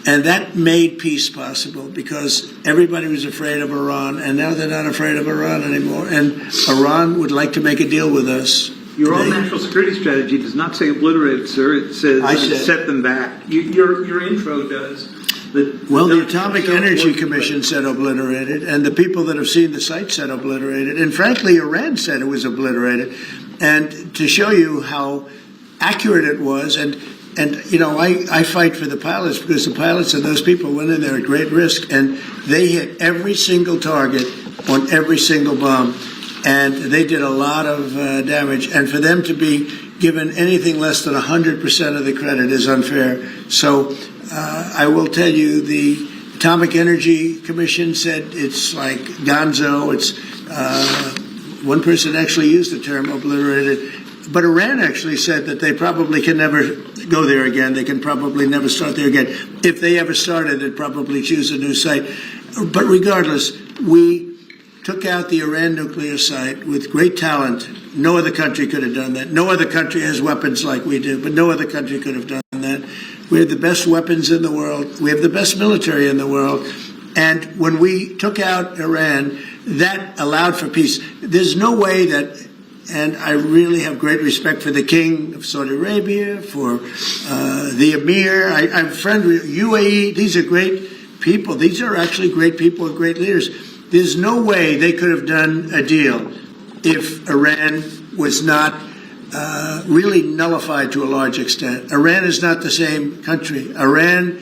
And that made peace possible because everybody was afraid of Iran, and now they're not afraid of Iran anymore. And Iran would like to make a deal with us. Your own national security strategy does not say obliterated, sir. It says set them back. Your intro does. Well, the Atomic Energy Commission said obliterated, and the people that have seen the site said obliterated. And frankly, Iran said it was obliterated. And to show you how accurate it was, and you know, I fight for the pilots because the pilots and those people went in there at great risk, and they hit every single target on every single bomb, and they did a lot of damage. And for them to be given anything less than 100% of the credit is unfair. So I will tell you, the Atomic Energy Commission said it's like gonzo. It's one person actually used the term obliterated. But Iran actually said that they probably can never go there again. They can probably never start there again. If they ever started, they'd probably choose a new site. But regardless, we took out the Iran nuclear site with great talent. No other country could have done that. No other country has weapons like we do, but no other country could have done that. We have the best weapons in the world. We have the best military in the world. And when we took out Iran, that allowed for peace. There's no way that... And I really have great respect for the King of Saudi Arabia, for the Emir. I'm friends with UAE. These are great people. These are actually great people and great leaders. There's no way they could have done a deal if Iran was not really nullified to a large extent. Iran is not the same country. Iran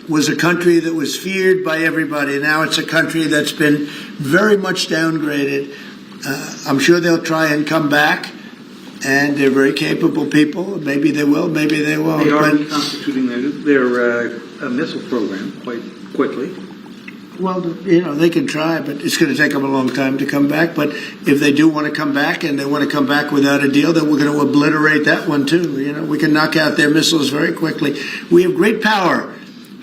was a country that was feared by everybody. Now it's a country that's been very much downgraded. I'm sure they'll try and come back, and they're very capable people. Maybe they will, maybe they won't. They are reconstituting their missile program quite quickly. Well, you know, they can try, but it's going to take them a long time to come back. But if they do want to come back, and they want to come back without a deal, then we're going to obliterate that one too. You know, we can knock out their missiles very quickly. We have great power.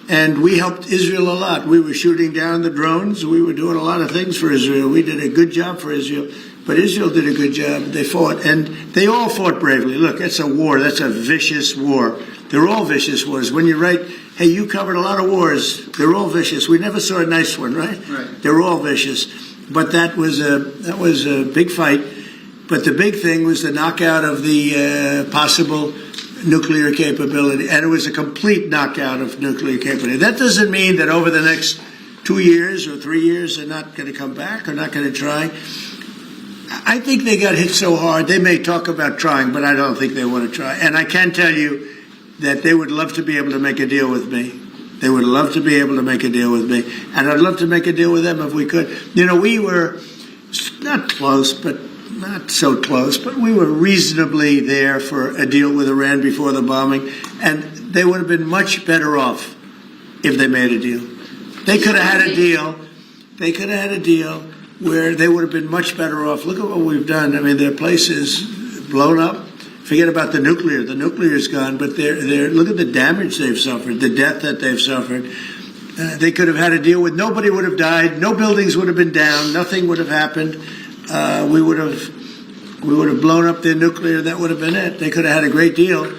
And we helped Israel a lot. We were shooting down the drones. We were doing a lot of things for Israel. We did a good job for Israel. But Israel did a good job. They fought. And they all fought bravely. Look, it's a war. That's a vicious war. They're all vicious wars. When you write, hey, you covered a lot of wars. They're all vicious. We never saw a nice one, right? Right. They're all vicious. But that was a big fight. But the big thing was the knockout of the possible nuclear capability, and it was a complete knockout of nuclear capability. That doesn't mean that over the next 2 years or 3 years they're not going to come back or not going to try. I think they got hit so hard, they may talk about trying, but I don't think they want to try. And I can tell you that they would love to be able to make a deal with me. They would love to be able to make a deal with me. And I'd love to make a deal with them if we could. You know, we were not close, but not so close, but we were reasonably there for a deal with Iran before the bombing, and they would have been much better off if they made a deal. They could have had a deal. They could have had a deal where they would have been much better off. Look at what we've done. I mean, their place is blown up. Forget about the nuclear. The nuclear is gone, but they're look at the damage they've suffered, the death that they've suffered. They could have had a deal with nobody would have died, no buildings would have been down, nothing would have happened. We would have blown up their nuclear. That would have been it. They could have had a great deal,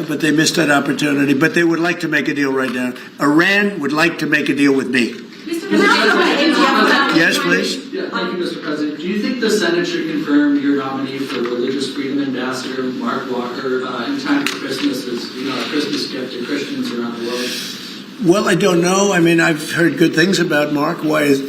but they missed that opportunity. But they would like to make a deal right now. Iran would like to make a deal with me. Mr. President, yes, please. Yeah, thank you, Mr. President. Do you think the Senate should confirm your nominee for Religious Freedom Ambassador, Mark Walker, in time for Christmas, as a Christmas gift to Christians around the world? Well, I don't know. I mean, I've heard good things about Mark. Why is